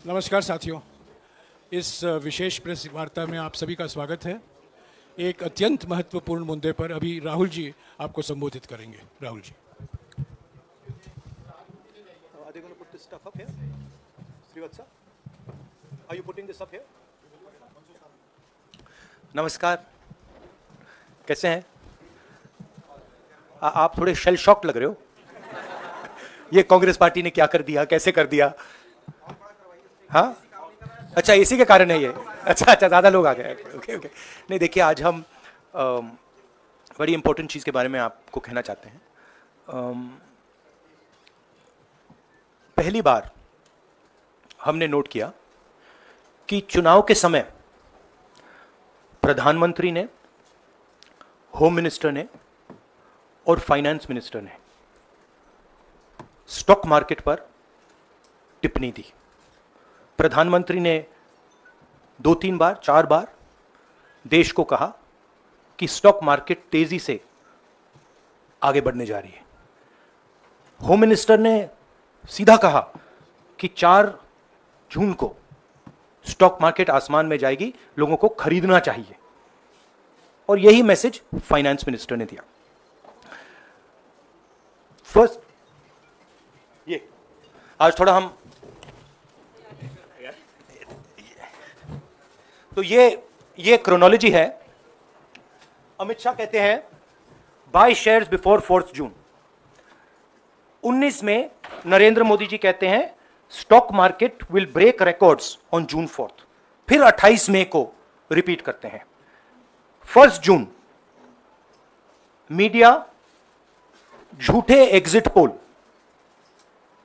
नमस्कार साथियों, इस विशेष प्रेस वार्ता में आप सभी का स्वागत है। एक अत्यंत महत्वपूर्ण मुद्दे पर अभी राहुल जी आपको संबोधित करेंगे। Rahul ji. Are they going to put this stuff up here? Srivatsa? Are you putting this up here? नमस्कार, कैसे हैं? आप थोड़े शेल शॉक लग रहे हो। ये कांग्रेस पार्टी ने क्या कर दिया, कैसे कर दिया? हाँ, अच्छा इसी के कारण है ये। अच्छा ज़्यादा लोग आ गए। ओके। नहीं देखिए, आज हम बड़ी इंपॉर्टेंट चीज़ के बारे में आपको कहना चाहते हैं। पहली बार हमने नोट किया कि चुनाव के समय प्रधानमंत्री ने, होम मिनिस्टर ने और फाइनेंस मिनिस्टर ने स्टॉक मार्केट पर टिप्पणी दी। प्रधानमंत्री ने 2-3 बार, 4 बार देश को कहा कि स्टॉक मार्केट तेजी से आगे बढ़ने जा रही है। होम मिनिस्टर ने सीधा कहा कि 4 जून को स्टॉक मार्केट आसमान में जाएगी, लोगों को खरीदना चाहिए। और यही मैसेज फाइनेंस मिनिस्टर ने दिया। फर्स्ट, ये आज थोड़ा हम तो ये क्रोनोलॉजी है। अमित शाह कहते हैं बाय शेयर्स बिफोर 4 जून। 19 में नरेंद्र मोदी जी कहते हैं stock market will break records on June 4। फिर 28 मई को रिपीट करते हैं। 1 जून मीडिया झूठे एग्जिट पोल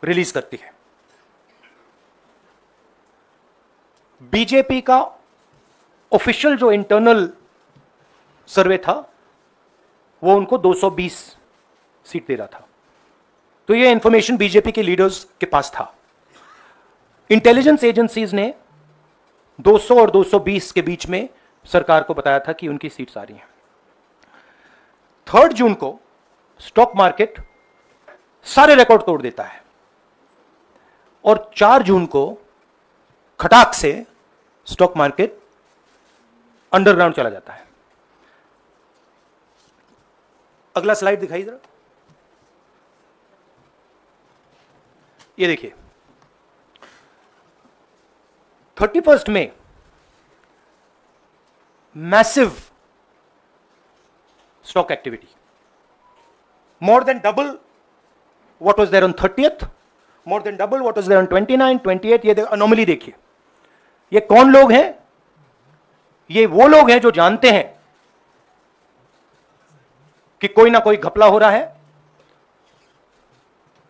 रिलीज करती है। बीजेपी का ऑफिशियल जो इंटरनल सर्वे था वो उनको 220 सीट दे रहा था। तो ये इंफॉर्मेशन बीजेपी के लीडर्स के पास था। इंटेलिजेंस एजेंसीज ने 200 और 220 के बीच में सरकार को बताया था कि उनकी सीट्स आ रही हैं। 3 जून को स्टॉक मार्केट सारे रिकॉर्ड तोड़ देता है और 4 जून को खटाक से स्टॉक मार्केट अंडरग्राउंड चला जाता है। अगला स्लाइड दिखाइए जरा। ये देखिए, 31 में massive stock activity, more than double what was there on 30th, more than double what was there on 29, 28। ये अनोमली देखिए। ये कौन लोग हैं? ये वो लोग हैं जो जानते हैं कि कोई ना कोई घपला हो रहा है।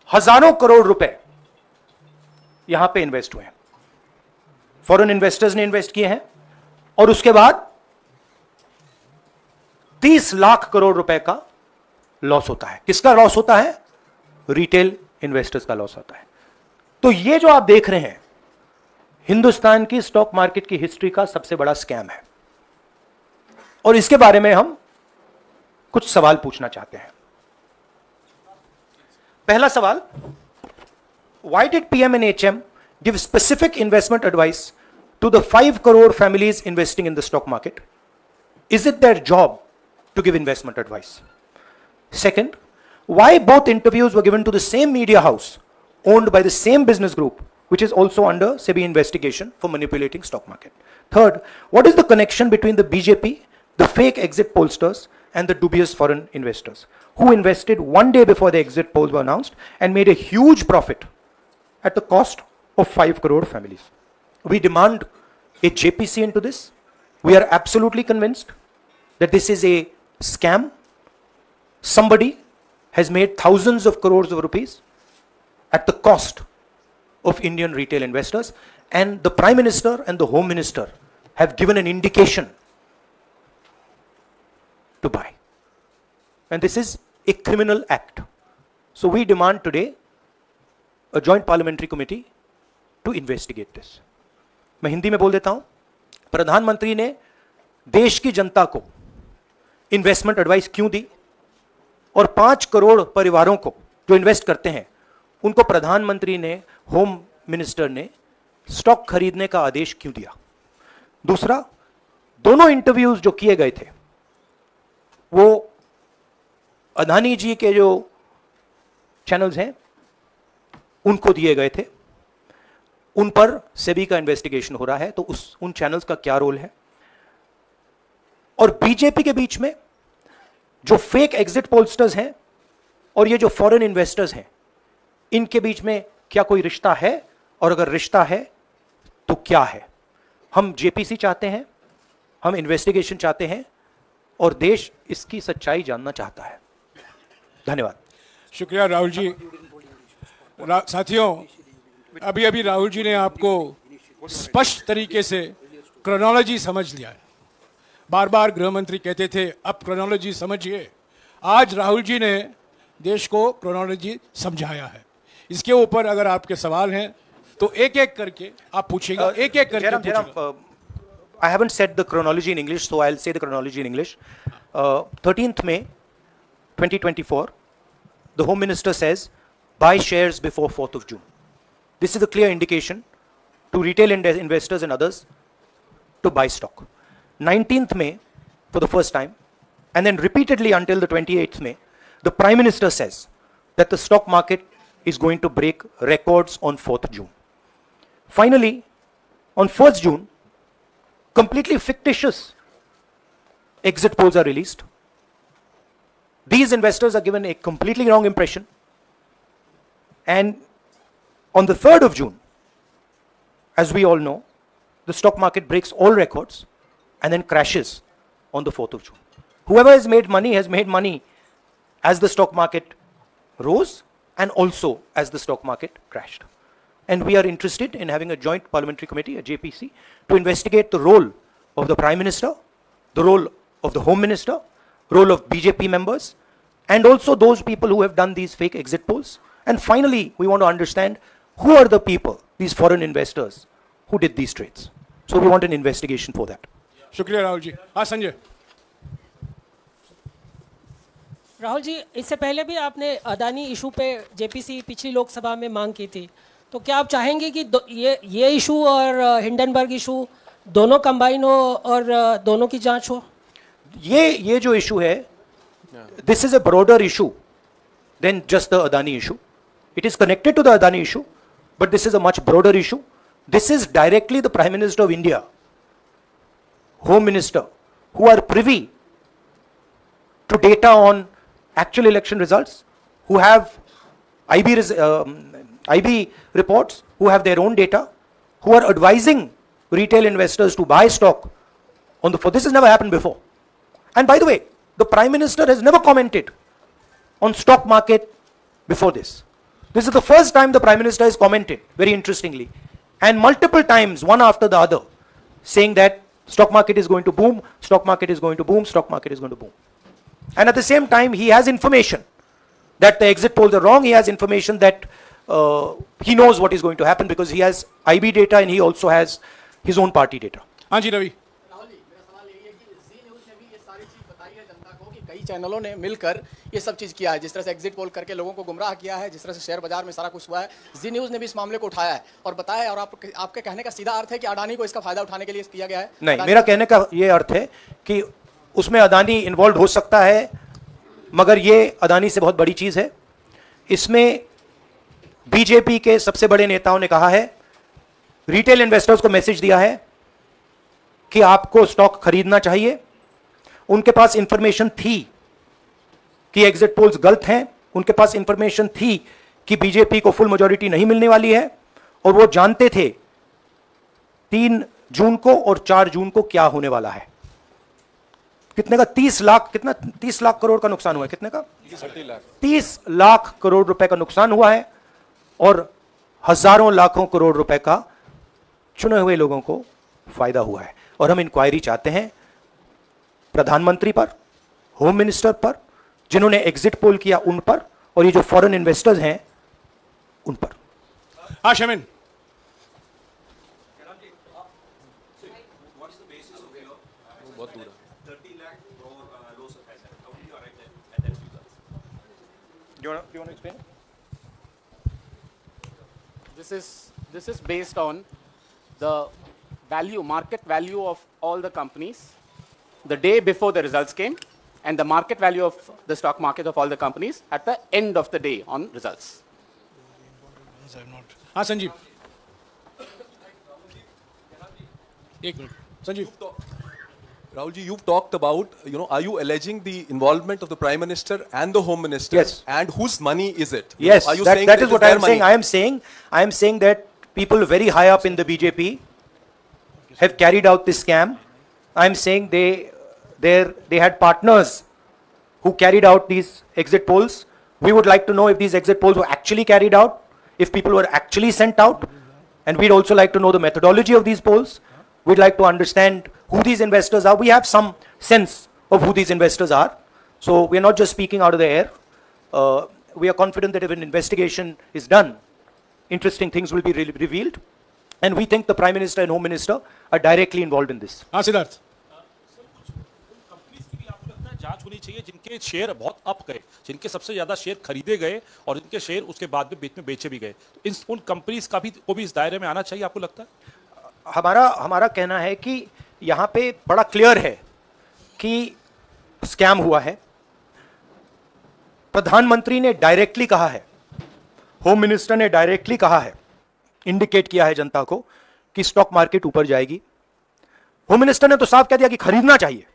हजारों करोड़ रुपए यहां पे इन्वेस्ट हुए हैं, फॉरेन इन्वेस्टर्स ने इन्वेस्ट किए हैं। और उसके बाद 30 लाख करोड़ रुपए का लॉस होता है। किसका लॉस होता है? रिटेल इन्वेस्टर्स का लॉस होता है। तो ये जो आप देख रहे हैं, हिंदुस्तान की स्टॉक मार्केट की हिस्ट्री का सबसे बड़ा स्कैम है। और इसके बारे में हम कुछ सवाल पूछना चाहते हैं। पहला सवाल, why did PMNHM give specific investment advice to the 5 crore families investing in the stock market? Is it their job to give investment advice? Second, why both interviews were given to the same media house owned by the same business group, which is also under SEBI investigation for manipulating stock market? Third, what is the connection between the BJP, the fake exit pollsters, and the dubious foreign investors who invested one day before the exit polls were announced and made a huge profit at the cost of 5 crore families? We demand a JPC into this. We are absolutely convinced that this is a scam. Somebody has made thousands of crores of rupees at the cost of Indian retail investors, and the Prime Minister and the Home Minister have given an indication to buy. And this is a criminal act. So we demand today a joint parliamentary committee to investigate this. मैं हिंदी में बोल देता हूं। प्रधानमंत्री ने देश की जनता को इन्वेस्टमेंट एडवाइस क्यों दी? और 5 करोड़ परिवारों को जो इन्वेस्ट करते हैं उनको प्रधानमंत्री ने, होम मिनिस्टर ने स्टॉक खरीदने का आदेश क्यों दिया? दूसरा, दोनों इंटरव्यूज जो किए गए थे वो अदानी जी के जो चैनल्स हैं उनको दिए गए थे, उन पर सेबी का इन्वेस्टिगेशन हो रहा है, तो उन चैनल्स का क्या रोल है? और बीजेपी के बीच में जो फेक एग्जिट पोलस्टर्स हैं और ये जो फॉरेन इन्वेस्टर्स हैं, इनके बीच में क्या कोई रिश्ता है? और अगर रिश्ता है तो क्या है? हम जेपीसी चाहते हैं, हम इन्वेस्टिगेशन चाहते हैं और देश इसकी सच्चाई जानना चाहता है। धन्यवाद। शुक्रिया राहुल जी। साथियों, अभी अभी राहुल जी ने आपको स्पष्ट तरीके से क्रोनोलॉजी समझ लिया है। बार बार गृह मंत्री कहते थे अब क्रोनोलॉजी समझिए। आज राहुल जी ने देश को क्रोनोलॉजी समझाया है। इसके ऊपर अगर आपके सवाल हैं तो एक एक करके आप पूछेगा, एक एक करके पूछेगा। I haven't said the chronology in English, so I'll say the chronology in English. 13th May 2024, the Home Minister says, buy shares before 4th of June. This is a clear indication to retail investors and others to buy stock. 19th May, for the first time, and then repeatedly until the 28th May, the Prime Minister says that the stock market is going to break records on 4th June. Finally, on 1st June, completely fictitious exit polls are released. These investors are given a completely wrong impression. And on the 3rd of June, as we all know, the stock market breaks all records and then crashes on the 4th of June. Whoever has made money as the stock market rose and also as the stock market crashed. And we are interested in having a joint parliamentary committee, a JPC, to investigate the role of the Prime Minister, the role of the Home Minister, role of BJP members, and also those people who have done these fake exit polls. And finally, we want to understand who are the people, these foreign investors, who did these trades. So we want an investigation for that. शुक्रिया राहुल जी। हाँ संजय। राहुल जी, इससे पहले भी आपने Adani issue पे JPC पिछली लोकसभा में मांग की थी, तो क्या आप चाहेंगे कि ये इशू और हिंडनबर्ग इशू दोनों कंबाइन हो और दोनों की जांच हो? ये जो इशू है, this is a broader issue than just the Adani issue. It is connected to the Adani issue, but this is a much broader issue. This is directly the Prime Minister of India, Home Minister, who are privy to data on actual election results, who have IB reports, who have their own data, who are advising retail investors to buy stock on the 4th. This has never happened before. And by the way, the Prime Minister has never commented on stock market before this. This is the first time the Prime Minister has commented, very interestingly, and multiple times, one after the other, saying that stock market is going to boom, stock market is going to boom, stock market is going to boom. And at the same time, he has information that the exit polls are wrong. He has information that he knows what is going to happen because he has IB data and he also has his own party data. हाँ जी रवि। कई चैनलों ने मिलकर ये सब चीज़ किया है, जिस तरह से एग्जिट पोल करके लोगों को गुमराह किया है, जिस तरह से शेयर बाजार में सारा कुछ हुआ है, जी न्यूज़ ने भी इस मामले को उठाया है और बताया है। और आपके कहने का सीधा अर्थ है कि अडानी को इसका फायदा उठाने के लिए किया गया है? नहीं, मेरा कहने का ये अर्थ है कि उसमें अदानी इन्वॉल्व हो सकता है, मगर ये अदानी से बहुत बड़ी चीज़ है। इसमें बीजेपी के सबसे बड़े नेताओं ने कहा है, रिटेल इन्वेस्टर्स को मैसेज दिया है कि आपको स्टॉक खरीदना चाहिए। उनके पास इंफॉर्मेशन थी कि एग्जिट पोल्स गलत हैं, उनके पास इंफॉर्मेशन थी कि बीजेपी को फुल मेजॉरिटी नहीं मिलने वाली है, और वो जानते थे 3 जून को और 4 जून को क्या होने वाला है। कितने का 30 लाख करोड़ का नुकसान हुआ है। कितने का 30 लाख करोड़ रुपए का नुकसान हुआ है और हजारों लाखों करोड़ रुपए का चुने हुए लोगों को फायदा हुआ है। और हम इंक्वायरी चाहते हैं प्रधानमंत्री पर, होम मिनिस्टर पर, जिन्होंने एग्जिट पोल किया उन पर, और ये जो फॉरेन इन्वेस्टर्स हैं उन पर। आशमिन, Do you want to explain? This is based on the market value of all the companies the day before the results came and the market value of the stock market of all the companies at the end of the day on results. हाँ संजीव, एक minute Sanjeev. Rahulji, you've talked about, are you alleging the involvement of the Prime Minister and the Home Minister? Yes. And whose money is it? Yes, Are you that, saying that it is what their I am saying. money? I am saying that people very high up in the BJP have carried out this scam. I am saying they had partners who carried out these exit polls. We would like to know if these exit polls were actually carried out, if people were actually sent out, and we'd also like to know the methodology of these polls. We'd like to understand who these investors are. We have some sense of who these investors are. So we're not just speaking out of the air. We are confident that if an investigation is done, interesting things will be revealed. And we think the Prime Minister and Home Minister are directly involved in this. हाँ Siddharth. Companies की भी आपको लगता है जांच होनी चाहिए जिनके शेयर बहुत अप गए, जिनके सबसे ज्यादा शेयर खरीदे गए और जिनके शेयर उसके बाद में बेचे भी गए, तो उन कंपनीज का भी को भी इस दायरे में आना चाहिए, आपको लगता है? हमारा कहना है कि यहां पे बड़ा क्लियर है कि स्कैम हुआ है. प्रधानमंत्री ने डायरेक्टली कहा है, होम मिनिस्टर ने डायरेक्टली कहा है, इंडिकेट किया है जनता को कि स्टॉक मार्केट ऊपर जाएगी. होम मिनिस्टर ने तो साफ कह दिया कि खरीदना चाहिए.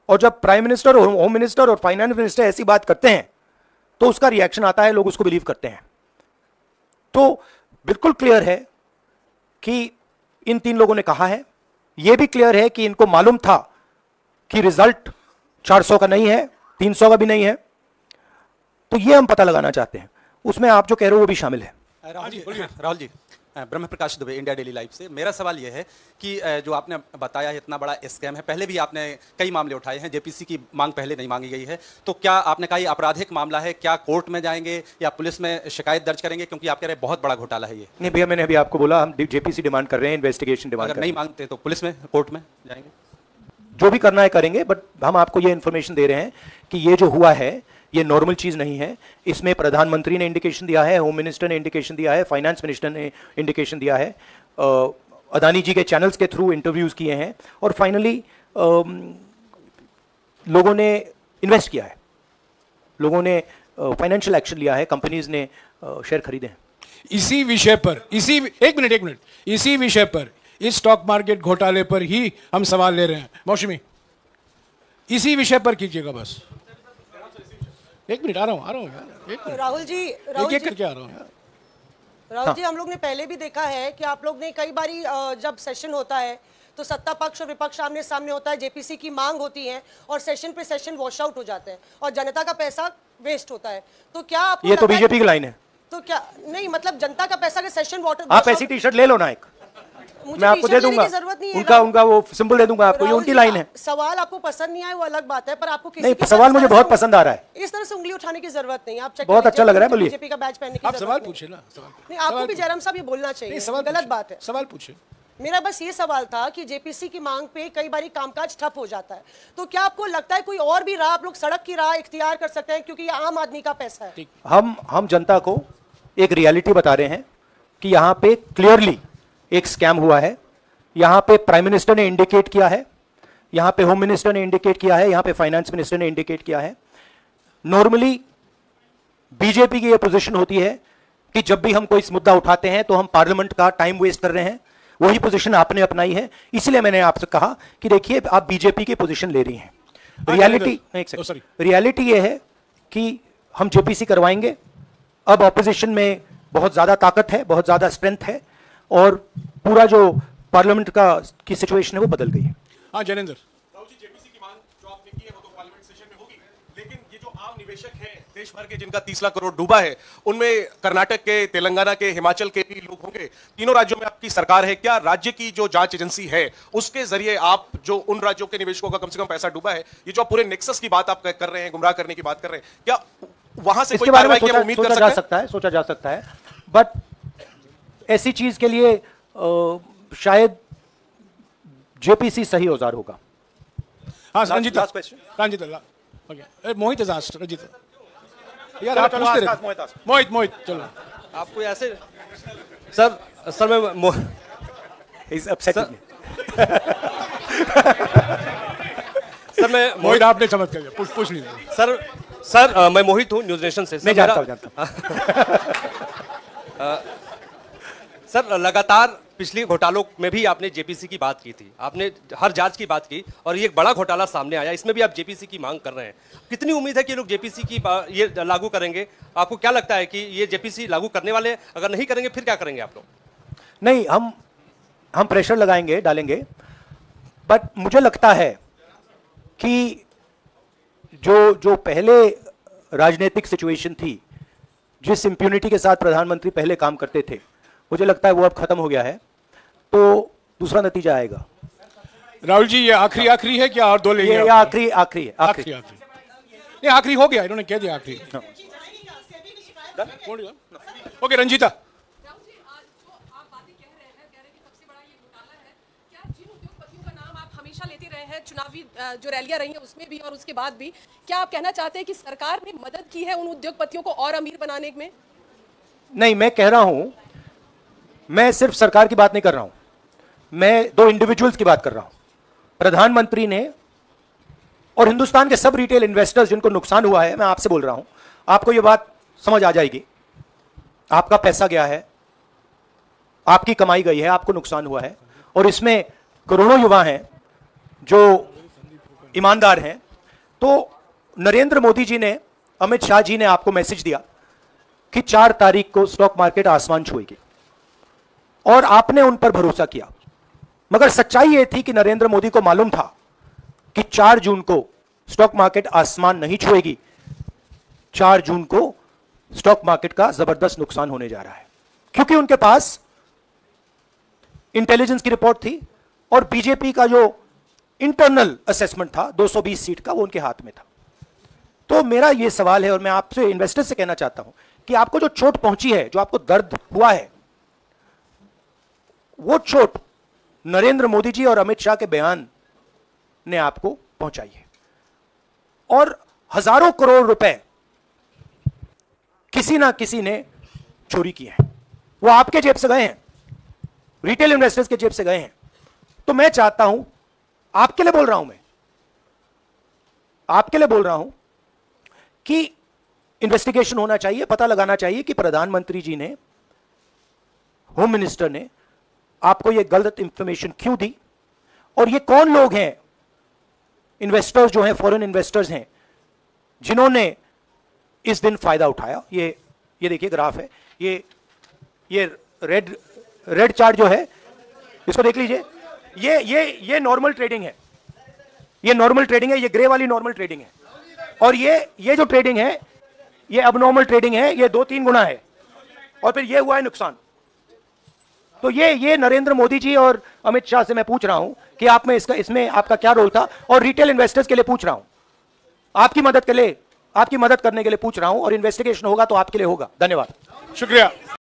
और जब प्राइम मिनिस्टर और होम मिनिस्टर और फाइनेंस मिनिस्टर ऐसी बात करते हैं तो उसका रिएक्शन आता है, लोग उसको बिलीव करते हैं. तो बिल्कुल क्लियर है कि इन तीन लोगों ने कहा है. यह भी क्लियर है कि इनको मालूम था कि रिजल्ट 400 का नहीं है, 300 का भी नहीं है. तो यह हम पता लगाना चाहते हैं. उसमें आप जो कह रहे हो वो भी शामिल है. राहुल जी, ब्रह्म प्रकाश दुबे, इंडिया डेली लाइफ से. मेरा सवाल यह है कि जो आपने बताया है इतना बड़ा स्कैम है, पहले भी आपने कई मामले उठाए हैं, जेपीसी की मांग पहले नहीं मांगी गई है, तो क्या आपने कहा ये आपराधिक मामला है, क्या कोर्ट में जाएंगे या पुलिस में शिकायत दर्ज करेंगे, क्योंकि आप कह रहे हैं बहुत बड़ा घोटाला है ये? नहीं भैया, मैंने अभी आपको बोला हम जेपीसी डिमांड कर रहे हैं, इन्वेस्टिगेशन डिमांड कर रहे हैं. नहीं मांगते तो पुलिस में, कोर्ट में जाएंगे? जो भी करना है करेंगे, बट हम आपको ये इन्फॉर्मेशन दे रहे हैं कि ये जो हुआ है ये नॉर्मल चीज नहीं है. इसमें प्रधानमंत्री ने इंडिकेशन दिया है, होम मिनिस्टर ने इंडिकेशन दिया है, फाइनेंस मिनिस्टर ने इंडिकेशन दिया है, अदानी जी के चैनल्स के थ्रू इंटरव्यूज किए हैं, और फाइनली लोगों ने इन्वेस्ट किया है, लोगों ने फाइनेंशियल एक्शन लिया है, कंपनीज ने शेयर खरीदे हैं. इसी विषय पर, एक मिनट, इसी विषय पर, इस स्टॉक मार्केट घोटाले पर ही हम सवाल ले रहे हैं. मौसमी, इसी विषय पर कीजिएगा बस. एक मिनट, आ रहा हूं यार. राहुल जी, एक करके आ रहा हूं यार. राहुल जी, हम लोग ने पहले भी देखा है कि आप लोग ने कई बारी जब सेशन होता है तो सत्ता पक्ष और विपक्ष आमने सामने होता है, जेपीसी की मांग होती है और सेशन पे सेशन वॉश आउट हो जाते हैं और जनता का पैसा वेस्ट होता है. तो क्या आपको ये तो बीजेपी की लाइन है. तो क्या नहीं, मतलब जनता का पैसा के सेशन वाटर, आप ऐसी टी शर्ट ले लो ना, एक मैं आपको दे दूंगा, उनका वो सिंबल दे दूंगा आपको, ये उनकी लाइन है. सवाल आपको पसंद नहीं आया वो अलग बात है, पर आपको किसी नहीं, सवाल मुझे बहुत पसंद आ रहा है. इस तरह से उंगली उठाने की जरूरत नहीं. आप बहुत अच्छा लग रहा है, बोलिए. बीजेपी का बैच पहनने की आप सवाल पूछे ना. नहीं, आपको भी जयराम साहब ये बोलना चाहिए, गलत बात है. सवाल पूछे. मेरा बस ये सवाल था कि जेपीसी की मांग पे कई बारी कामकाज ठप हो जाता है, तो क्या आपको लगता है कोई और भी राह आप लोग सड़क की राह इख्तियार कर सकते हैं, क्योंकि ये आम आदमी का पैसा है. हम जनता को एक रियलिटी बता रहे हैं कि यहाँ पे क्लियरली एक स्कैम हुआ है. यहाँ पे प्राइम मिनिस्टर ने इंडिकेट किया है, यहाँ पे होम मिनिस्टर ने इंडिकेट किया है, यहाँ पे फाइनेंस मिनिस्टर ने इंडिकेट किया है. नॉर्मली बीजेपी की ये पोजीशन होती है कि जब भी हम कोई मुद्दा उठाते हैं तो हम पार्लियामेंट का टाइम वेस्ट कर रहे हैं. वही पोजीशन आपने अपनाई है, इसलिए मैंने आपसे कहा कि देखिए आप बीजेपी की पोजीशन ले रही हैं. रियलिटी ये है कि हम जेपीसी करवाएंगे. अब ऑपोजिशन में बहुत ज्यादा ताकत है, बहुत ज्यादा स्ट्रेंथ है, और पूरा जो पार्लियामेंट की सिचुएशन है वो बदल गई है. हाँ जनेंद्र. राहुल जी, जेपीसी की मांग जो आपने की है वो तो पार्लियामेंट सेशन में होगी, लेकिन ये जो आम निवेशक हैं देश भर के जिनका 30 लाख करोड़ डूबा है, उनमें कर्नाटक के, तेलंगाना के, हिमाचल के भी लोग होंगे. तीनों राज्यों में आपकी सरकार है. क्या राज्य की जो जांच एजेंसी है उसके जरिए आप जो उन राज्यों के निवेशकों का कम से कम पैसा डूबा है, ये जो पूरे नेक्सस की बात आप कर रहे हैं, गुमराह करने की बात कर रहे हैं, क्या वहां से कोई कार्रवाई की उम्मीद कर सकते हैं? सोचा जा सकता है, बट ऐसी चीज के लिए शायद जेपीसी सही औजार होगा. हाँ रंजित, मोहित रंजित यार, आप पूछते रहे. मोहित चलो. आपको ऐसे सर मैं He's upsetting me. सर मैं मोहित आपने समझ कर लिया, पूछ लीजिए। सर मैं मोहित हूँ न्यूज नेशन से। मैं जानता हूँ सर लगातार पिछली घोटालों में भी आपने जेपीसी की बात की थी, आपने हर जांच की बात की और ये एक बड़ा घोटाला सामने आया, इसमें भी आप जेपीसी की मांग कर रहे हैं। कितनी उम्मीद है कि लोग जेपीसी की ये लागू करेंगे? आपको क्या लगता है कि ये जेपीसी लागू करने वाले अगर नहीं करेंगे फिर क्या करेंगे आप लोग? नहीं, हम प्रेशर लगाएंगे, डालेंगे, बट मुझे लगता है कि जो पहले राजनीतिक सिचुएशन थी, जिस इंप्यूनिटी के साथ प्रधानमंत्री पहले काम करते थे, मुझे लगता है वो अब खत्म हो गया है, तो दूसरा नतीजा आएगा। राहुल जी, ये आखिरी है क्या और दो लेंगे? ये आखिरी है। ये आखिरी हो गया, इन्होंने कह दिया आखिरी। ओके, रंजीता। लेते रहे हैं चुनावी जो रैलियां रही हैं उसमें भी और उसके बाद भी, क्या आप कहना चाहते हैं कि सरकार ने मदद की है उन उद्योगपतियों को और अमीर बनाने में? नहीं, मैं कह रहा हूं, मैं सिर्फ सरकार की बात नहीं कर रहा हूं, मैं दो इंडिविजुअल्स की बात कर रहा हूं। प्रधानमंत्री ने और हिंदुस्तान के सब रिटेल इन्वेस्टर्स जिनको नुकसान हुआ है, मैं आपसे बोल रहा हूं, आपको यह बात समझ आ जाएगी। आपका पैसा गया है, आपकी कमाई गई है, आपको नुकसान हुआ है, और इसमें करोड़ों युवा हैं जो ईमानदार हैं। तो नरेंद्र मोदी जी ने, अमित शाह जी ने आपको मैसेज दिया कि 4 तारीख को स्टॉक मार्केट आसमान छुएगी, और आपने उन पर भरोसा किया। मगर सच्चाई यह थी कि नरेंद्र मोदी को मालूम था कि 4 जून को स्टॉक मार्केट आसमान नहीं छुएगी, 4 जून को स्टॉक मार्केट का जबरदस्त नुकसान होने जा रहा है, क्योंकि उनके पास इंटेलिजेंस की रिपोर्ट थी और बीजेपी का जो इंटरनल असेसमेंट था 220 सीट का, वो उनके हाथ में था। तो मेरा यह सवाल है, और मैं आपसे इन्वेस्टर से कहना चाहता हूं कि आपको जो चोट पहुंची है, जो आपको दर्द हुआ है, वो चोट नरेंद्र मोदी जी और अमित शाह के बयान ने आपको पहुंचाई है। और हजारों करोड़ रुपए किसी ना किसी ने चोरी किए हैं, वो आपके जेब से गए हैं, रिटेल इन्वेस्टर्स के जेब से गए हैं। तो मैं चाहता हूं, आपके लिए बोल रहा हूं, मैं आपके लिए बोल रहा हूं कि इन्वेस्टिगेशन होना चाहिए, पता लगाना चाहिए कि प्रधानमंत्री जी ने, होम मिनिस्टर ने आपको यह गलत इंफॉर्मेशन क्यों दी, और ये कौन लोग हैं, इन्वेस्टर्स जो हैं, फॉरेन इन्वेस्टर्स हैं, जिन्होंने इस दिन फायदा उठाया। ये देखिए ग्राफ है, ये रेड चार्ट जो है, इसको देख लीजिए। ये नॉर्मल ट्रेडिंग है, ये नॉर्मल ट्रेडिंग है, ये ग्रे वाली नॉर्मल ट्रेडिंग है, और ये जो ट्रेडिंग है, ये अबनॉर्मल ट्रेडिंग है, ये 2-3 गुना है, और फिर ये हुआ है नुकसान। तो ये नरेंद्र मोदी जी और अमित शाह से मैं पूछ रहा हूं कि आप में इसमें आपका क्या रोल था, और रिटेल इन्वेस्टर्स के लिए पूछ रहा हूं, आपकी मदद करने के लिए पूछ रहा हूं, और इन्वेस्टिगेशन होगा तो आपके लिए होगा। धन्यवाद, शुक्रिया।